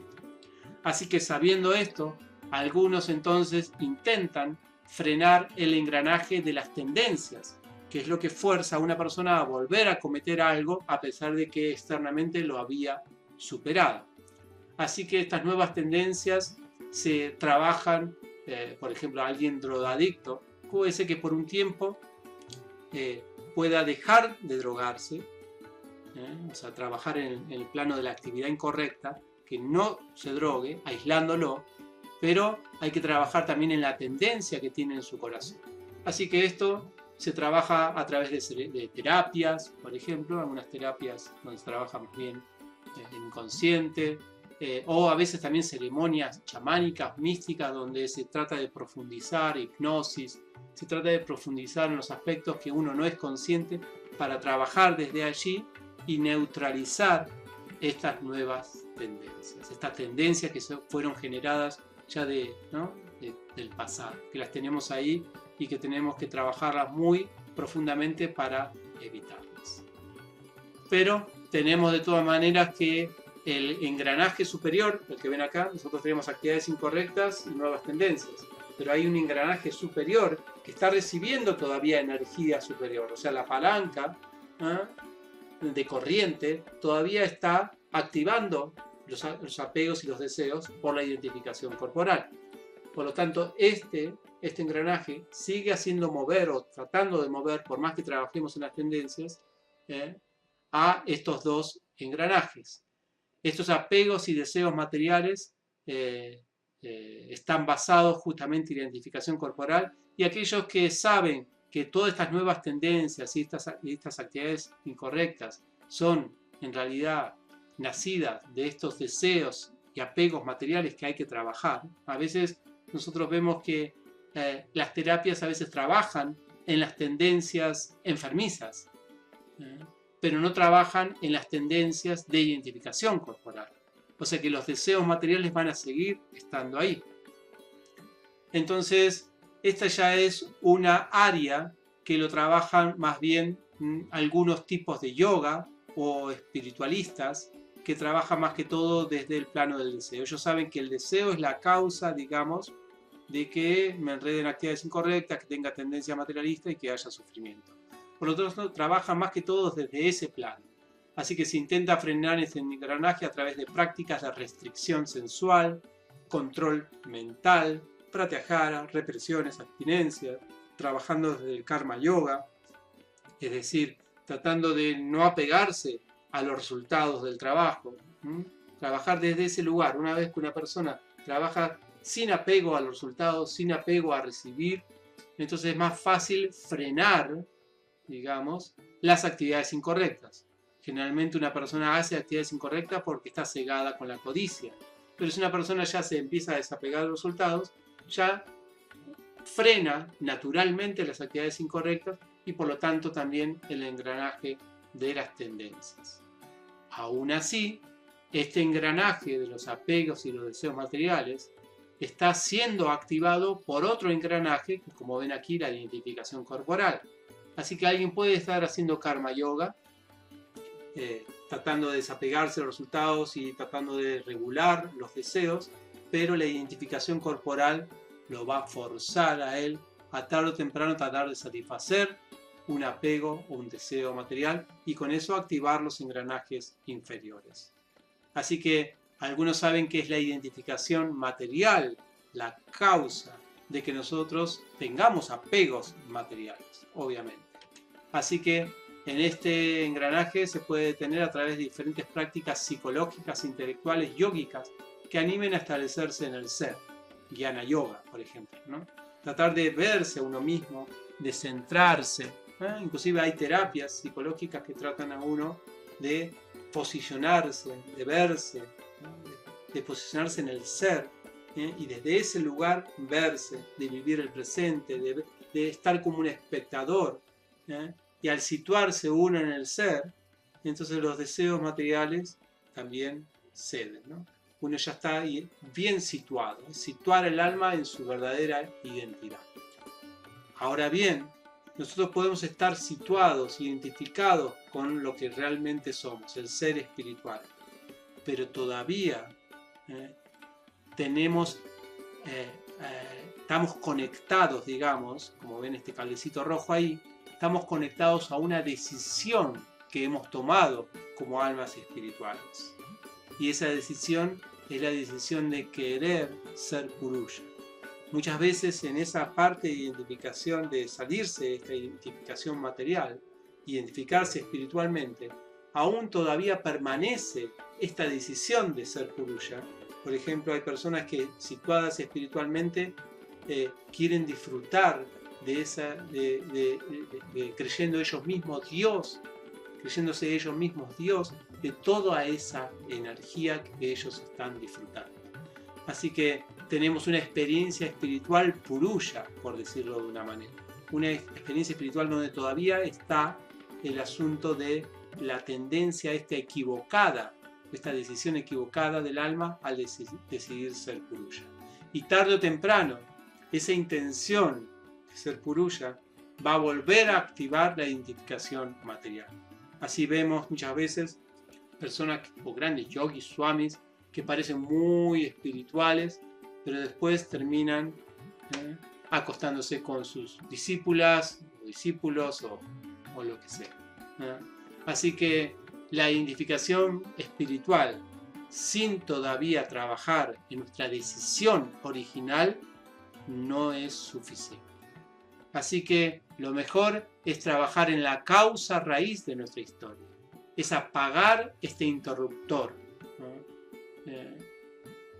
Así que sabiendo esto, algunos entonces intentan frenar el engranaje de las tendencias, que es lo que fuerza a una persona a volver a cometer algo a pesar de que externamente lo había superado. Así que estas nuevas tendencias se trabajan, por ejemplo, a alguien drogadicto, puede ser que por un tiempo pueda dejar de drogarse, o sea, trabajar en el plano de la actividad incorrecta, que no se drogue, aislándolo, pero hay que trabajar también en la tendencia que tiene en su corazón. Así que esto se trabaja a través de terapias, por ejemplo, algunas terapias donde se trabaja más bien el inconsciente, o a veces también ceremonias chamánicas, místicas, donde se trata de profundizar, hipnosis, se trata de profundizar en los aspectos que uno no es consciente para trabajar desde allí y neutralizar estas nuevas tendencias, estas tendencias que fueron generadas ya del pasado, que las tenemos ahí y que tenemos que trabajarlas muy profundamente para evitarlas. Pero tenemos de todas maneras que el engranaje superior, el que ven acá, nosotros tenemos actividades incorrectas y nuevas tendencias, pero hay un engranaje superior que está recibiendo todavía energía superior, o sea, la palanca de corriente todavía está activando los apegos y los deseos por la identificación corporal. Por lo tanto, este engranaje sigue haciendo mover o tratando de mover, por más que trabajemos en las tendencias, a estos dos engranajes. Estos apegos y deseos materiales están basados justamente en la identificación corporal, y aquellos que saben que todas estas nuevas tendencias y estas actividades incorrectas son en realidad nacidas de estos deseos y apegos materiales que hay que trabajar. A veces nosotros vemos que las terapias a veces trabajan en las tendencias enfermizas, pero no trabajan en las tendencias de identificación corporal. O sea que los deseos materiales van a seguir estando ahí. Entonces, esta ya es una área que lo trabajan más bien algunos tipos de yoga o espiritualistas que trabajan más que todo desde el plano del deseo. Ellos saben que el deseo es la causa, digamos, de que me enrede en actividades incorrectas, que tenga tendencia materialista y que haya sufrimiento. Por lo tanto, trabajan más que todo desde ese plano. Así que se intenta frenar ese engranaje a través de prácticas de restricción sensual, control mental, pratyahara, represiones, abstinencias, trabajando desde el karma yoga, es decir, tratando de no apegarse a los resultados del trabajo. Trabajar desde ese lugar. Una vez que una persona trabaja sin apego a los resultados, sin apego a recibir, entonces es más fácil frenar, digamos, las actividades incorrectas. Generalmente una persona hace actividades incorrectas porque está cegada con la codicia. Pero si una persona ya se empieza a desapegar de los resultados, ya frena naturalmente las actividades incorrectas y por lo tanto también el engranaje de las tendencias. Aún así, este engranaje de los apegos y los deseos materiales está siendo activado por otro engranaje, como ven aquí, la identificación corporal. Así que alguien puede estar haciendo karma yoga, tratando de desapegarse de los resultados y tratando de regular los deseos, pero la identificación corporal lo va a forzar a él a tarde o temprano tratar de satisfacer un apego o un deseo material y con eso activar los engranajes inferiores. Así que algunos saben que es la identificación material la causa de que nosotros tengamos apegos materiales, obviamente. Así que en este engranaje se puede detener a través de diferentes prácticas psicológicas, intelectuales, yógicas, que animen a establecerse en el ser. Jnana Yoga, por ejemplo, ¿no? Tratar de verse a uno mismo, de centrarse. Inclusive hay terapias psicológicas que tratan a uno de posicionarse, de verse, ¿no? de posicionarse en el ser, y desde ese lugar verse, de vivir el presente, de estar como un espectador. Y al situarse uno en el ser, entonces los deseos materiales también ceden, ¿no? Uno ya está bien situado, situar el alma en su verdadera identidad. Ahora bien, nosotros podemos estar situados, identificados con lo que realmente somos, el ser espiritual, pero todavía estamos conectados, digamos, como ven este cablecito rojo ahí, estamos conectados a una decisión que hemos tomado como almas espirituales. Y esa decisión es la decisión de querer ser Purusha. Muchas veces en esa parte de identificación, de salirse de esta identificación material, identificarse espiritualmente, aún todavía permanece esta decisión de ser Purusha. Por ejemplo, hay personas que situadas espiritualmente quieren disfrutar de creyendo ellos mismos Dios, creyéndose ellos mismos Dios, de toda esa energía que ellos están disfrutando. Así que tenemos una experiencia espiritual purusha, por decirlo de una manera. Una experiencia espiritual donde todavía está el asunto de la tendencia equivocada, esta decisión equivocada del alma al decidir ser purusha. Y tarde o temprano, esa intención de ser purusha va a volver a activar la identificación material. Así vemos muchas veces personas o grandes yogis, swamis, que parecen muy espirituales, pero después terminan acostándose con sus discípulas, o discípulos o lo que sea. Así que la identificación espiritual sin todavía trabajar en nuestra decisión original, no es suficiente. Así que lo mejor es trabajar en la causa raíz de nuestra historia. Es apagar este interruptor, ¿no?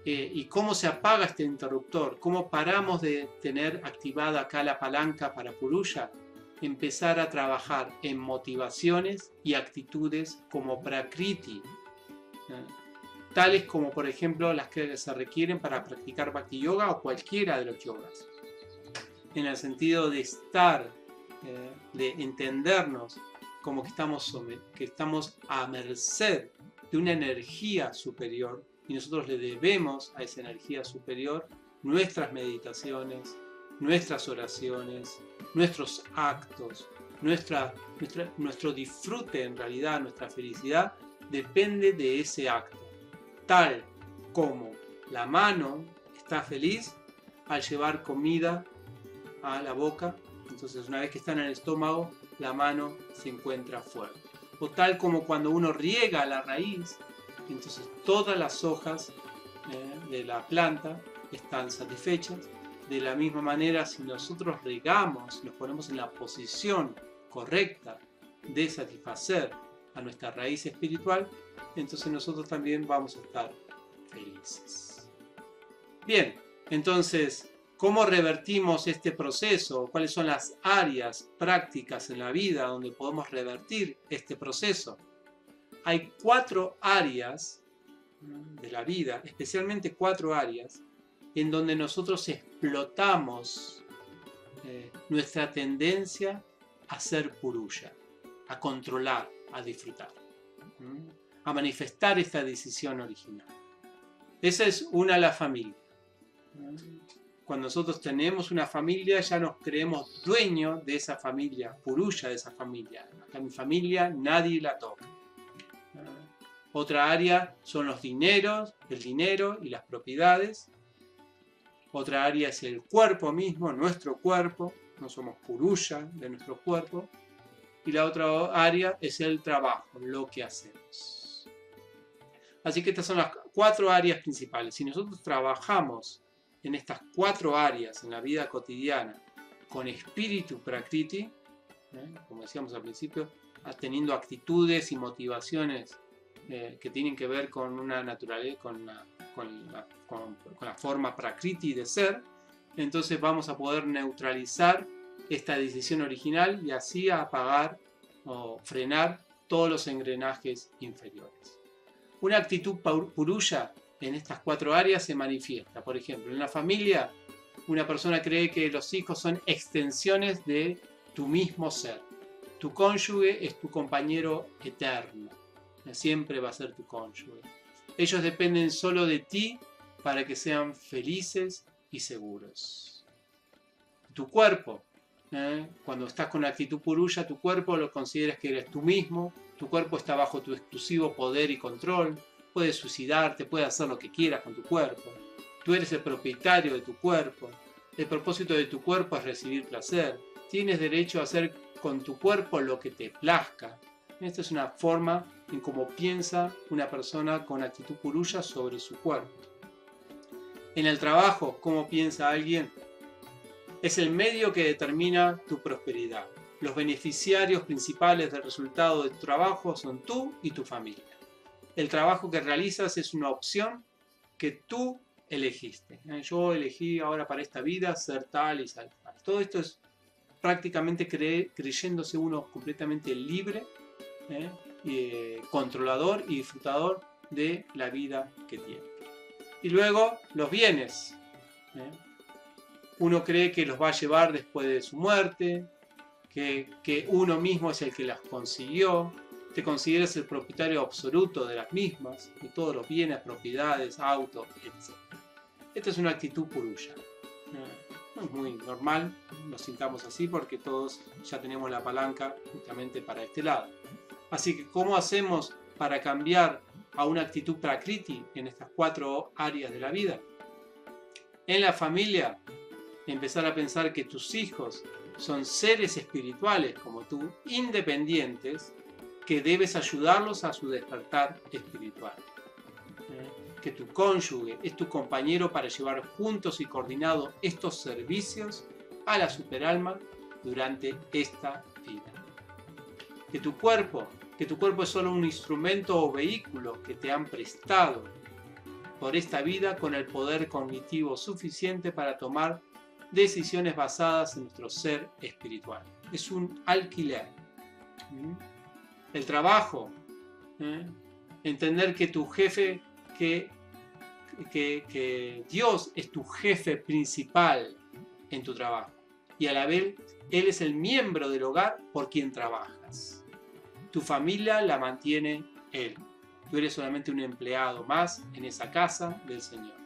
¿Y cómo se apaga este interruptor? ¿Cómo paramos de tener activada acá la palanca para Purusha? Empezar a trabajar en motivaciones y actitudes como Prakriti, tales como por ejemplo las que se requieren para practicar Bhakti Yoga o cualquiera de los yogas, en el sentido de estar, de entendernos como que estamos a merced de una energía superior, y nosotros le debemos a esa energía superior nuestras meditaciones, nuestras oraciones, nuestros actos, nuestro disfrute, en realidad nuestra felicidad depende de ese acto. Tal como la mano está feliz al llevar comida a la boca, entonces una vez que está en el estómago, la mano se encuentra fuerte. O tal como cuando uno riega la raíz, entonces todas las hojas de la planta están satisfechas. De la misma manera, si nosotros regamos, nos ponemos en la posición correcta de satisfacer a nuestra raíz espiritual, entonces nosotros también vamos a estar felices. Bien, entonces, ¿cómo revertimos este proceso? ¿Cuáles son las áreas prácticas en la vida donde podemos revertir este proceso? Hay 4 áreas de la vida, especialmente 4 áreas, en donde nosotros explotamos nuestra tendencia a ser Purusha, a controlar, a disfrutar, a manifestar esta decisión original. Esa es una, la familia. Cuando nosotros tenemos una familia, ya nos creemos dueños de esa familia, Purusha de esa familia. Acá mi familia nadie la toca. Otra área son los dineros, el dinero y las propiedades. Otra área es el cuerpo mismo, nuestro cuerpo. No somos Purusha de nuestro cuerpo. Y la otra área es el trabajo, lo que hacemos. Así que estas son las 4 áreas principales. Si nosotros trabajamos en estas 4 áreas en la vida cotidiana con espíritu Prakriti, como decíamos al principio, teniendo actitudes y motivaciones que tienen que ver con una naturaleza, con la forma Prakriti de ser, entonces vamos a poder neutralizar esta decisión original y así apagar o frenar todos los engranajes inferiores. Una actitud Purusha en estas 4 áreas se manifiesta. Por ejemplo, en la familia, una persona cree que los hijos son extensiones de tu mismo ser. Tu cónyuge es tu compañero eterno. Siempre va a ser tu cónyuge. Ellos dependen solo de ti para que sean felices y seguros. Tu cuerpo, cuando estás con actitud Purusha, tu cuerpo lo consideras que eres tú mismo. Tu cuerpo está bajo tu exclusivo poder y control. Puedes suicidarte, puedes hacer lo que quieras con tu cuerpo. Tú eres el propietario de tu cuerpo. El propósito de tu cuerpo es recibir placer. Tienes derecho a hacer con tu cuerpo lo que te plazca. Esta es una forma en cómo piensa una persona con actitud Purusha sobre su cuerpo. En el trabajo, ¿cómo piensa alguien? Es el medio que determina tu prosperidad. Los beneficiarios principales del resultado de tu trabajo son tú y tu familia. El trabajo que realizas es una opción que tú elegiste. Yo elegí ahora para esta vida ser tal y tal. Todo esto es prácticamente creyéndose uno completamente libre, controlador y disfrutador de la vida que tiene. Y luego los bienes. Uno cree que los va a llevar después de su muerte, que uno mismo es el que las consiguió. Te consideras el propietario absoluto de las mismas, de todos los bienes, propiedades, autos, etc. Esta es una actitud Purusha. No es muy normal, nos sintamos así porque todos ya tenemos la palanca justamente para este lado. Así que, ¿cómo hacemos para cambiar a una actitud Prakriti en estas 4 áreas de la vida? En la familia, empezar a pensar que tus hijos son seres espirituales como tú, independientes, que debes ayudarlos a su despertar espiritual. que tu cónyuge es tu compañero para llevar juntos y coordinados estos servicios a la superalma durante esta vida. Que tu cuerpo es solo un instrumento o vehículo que te han prestado por esta vida con el poder cognitivo suficiente para tomar decisiones basadas en nuestro ser espiritual. Es un alquiler. El trabajo, entender que tu jefe, que Dios es tu jefe principal en tu trabajo y a la vez Él es el miembro del hogar por quien trabajas. Tu familia la mantiene Él. Tú eres solamente un empleado más en esa casa del Señor.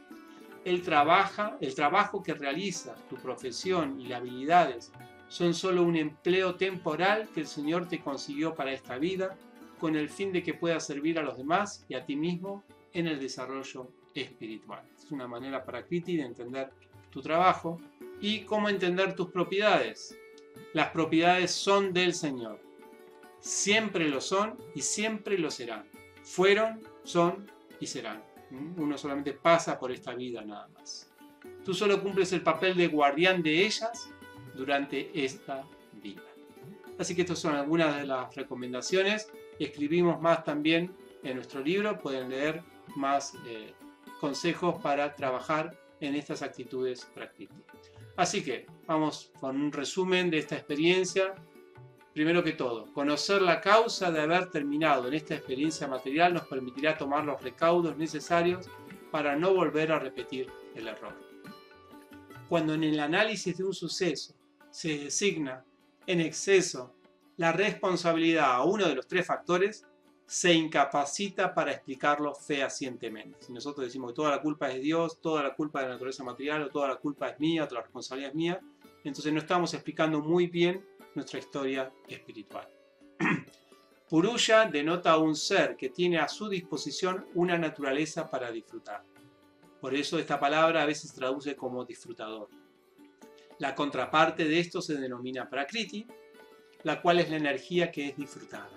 El trabajo que realizas, tu profesión y las habilidades son solo un empleo temporal que el Señor te consiguió para esta vida con el fin de que puedas servir a los demás y a ti mismo en el desarrollo espiritual. Es una manera Prakriti de entender tu trabajo y cómo entender tus propiedades. Las propiedades son del Señor. Siempre lo son y siempre lo serán. Fueron, son y serán. Uno solamente pasa por esta vida nada más. Tú solo cumples el papel de guardián de ellas durante esta vida. Así que estas son algunas de las recomendaciones. Escribimos más también en nuestro libro. Pueden leer más consejos para trabajar en estas actitudes Prakriti. Así que vamos con un resumen de esta experiencia. Primero que todo, conocer la causa de haber terminado en esta experiencia material nos permitirá tomar los recaudos necesarios para no volver a repetir el error. Cuando en el análisis de un suceso se designa en exceso la responsabilidad a uno de los tres factores, se incapacita para explicarlo fehacientemente. Si nosotros decimos que toda la culpa es de Dios, toda la culpa es de la naturaleza material, o toda la culpa es mía, toda la responsabilidad es mía, entonces no estamos explicando muy bien nuestra historia espiritual. Purusha denota a un ser que tiene a su disposición una naturaleza para disfrutar. Por eso esta palabra a veces se traduce como disfrutador. La contraparte de esto se denomina Prakriti, la cual es la energía que es disfrutada.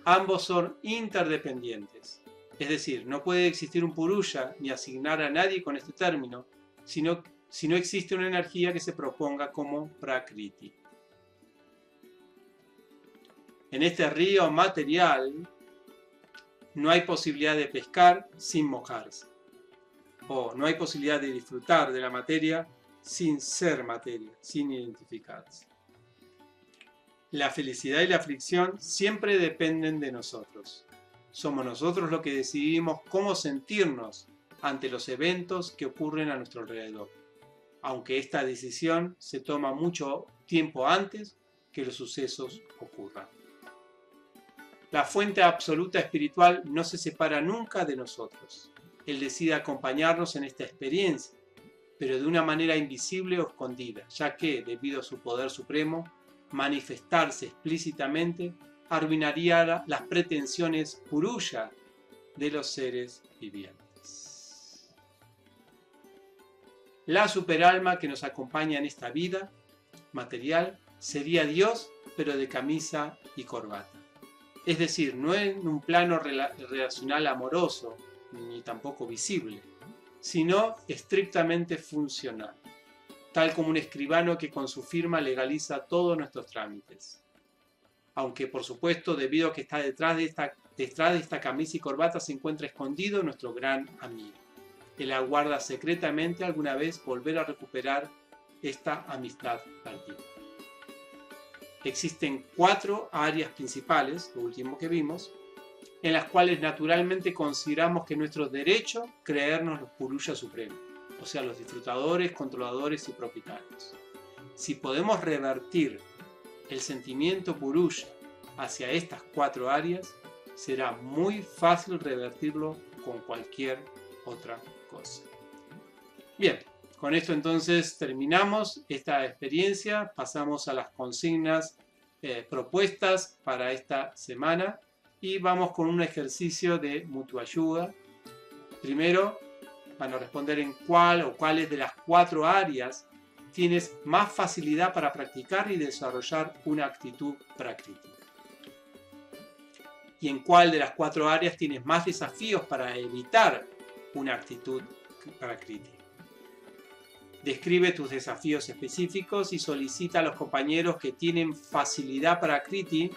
Ambos son interdependientes. Es decir, no puede existir un Purusha ni asignar a nadie con este término, si no existe una energía que se proponga como Prakriti. En este río material no hay posibilidad de pescar sin mojarse. O no hay posibilidad de disfrutar de la materia sin ser materia, sin identificarse. La felicidad y la aflicción siempre dependen de nosotros. Somos nosotros los que decidimos cómo sentirnos ante los eventos que ocurren a nuestro alrededor, aunque esta decisión se toma mucho tiempo antes que los sucesos ocurran. La fuente absoluta espiritual no se separa nunca de nosotros. Él decide acompañarnos en esta experiencia, pero de una manera invisible o escondida, ya que, debido a su poder supremo, manifestarse explícitamente arruinaría las pretensiones purusha de los seres vivientes. La superalma que nos acompaña en esta vida material sería Dios, pero de camisa y corbata. Es decir, no en un plano relacional amoroso, ni tampoco visible, sino estrictamente funcional, tal como un escribano que con su firma legaliza todos nuestros trámites. Aunque, por supuesto, debido a que está detrás de esta camisa y corbata se encuentra escondido nuestro gran amigo. Él aguarda secretamente alguna vez volver a recuperar esta amistad perdida. Existen 4 áreas principales, lo último que vimos, en las cuales naturalmente consideramos que nuestro derecho creernos los Purusha supremos, o sea, los disfrutadores, controladores y propietarios. Si podemos revertir el sentimiento Purusha hacia estas 4 áreas, será muy fácil revertirlo con cualquier otra cosa. Bien, con esto entonces terminamos esta experiencia, pasamos a las consignas propuestas para esta semana y vamos con un ejercicio de mutua ayuda. Primero van a responder en cuál o cuáles de las 4 áreas tienes más facilidad para practicar y desarrollar una actitud Prakriti. Y en cuál de las 4 áreas tienes más desafíos para evitar una actitud prakriti. Describe tus desafíos específicos y solicita a los compañeros que tienen facilidad prakriti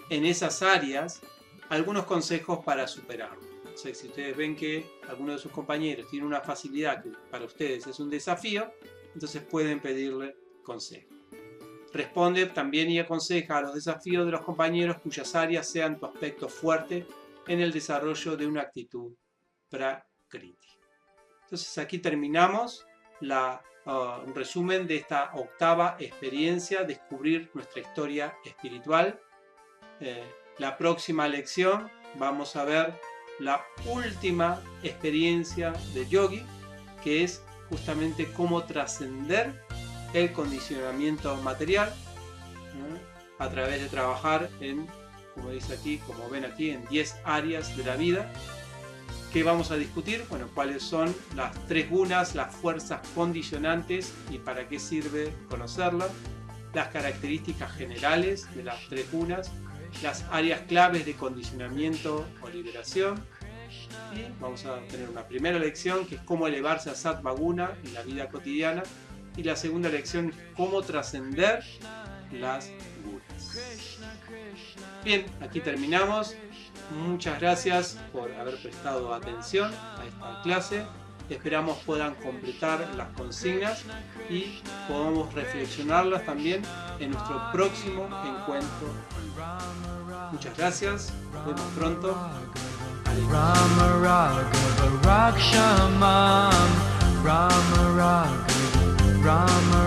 en esas áreas algunos consejos para superarlo. O sea, si ustedes ven que alguno de sus compañeros tiene una facilidad que para ustedes es un desafío, entonces pueden pedirle consejo. Responde también y aconseja a los desafíos de los compañeros cuyas áreas sean tu aspecto fuerte en el desarrollo de una actitud prakriti. Entonces aquí terminamos un resumen de esta octava experiencia, descubrir nuestra historia espiritual. La próxima lección vamos a ver la última experiencia de yogi, que es justamente cómo trascender el condicionamiento material a través de trabajar en, como dice aquí, como ven aquí, en 10 áreas de la vida. ¿Qué vamos a discutir? Bueno, cuáles son las 3 gunas, las fuerzas condicionantes y para qué sirve conocerlas, las características generales de las 3 gunas, las áreas claves de condicionamiento o liberación. Y vamos a tener una primera lección que es cómo elevarse a Sattva Guna en la vida cotidiana, y la segunda lección es cómo trascender las gunas. Bien, aquí terminamos. Muchas gracias por haber prestado atención a esta clase. Esperamos puedan completar las consignas y podamos reflexionarlas también en nuestro próximo encuentro. Muchas gracias. Nos vemos pronto. Rama Raghava Rakshamam Rama Raghava Rama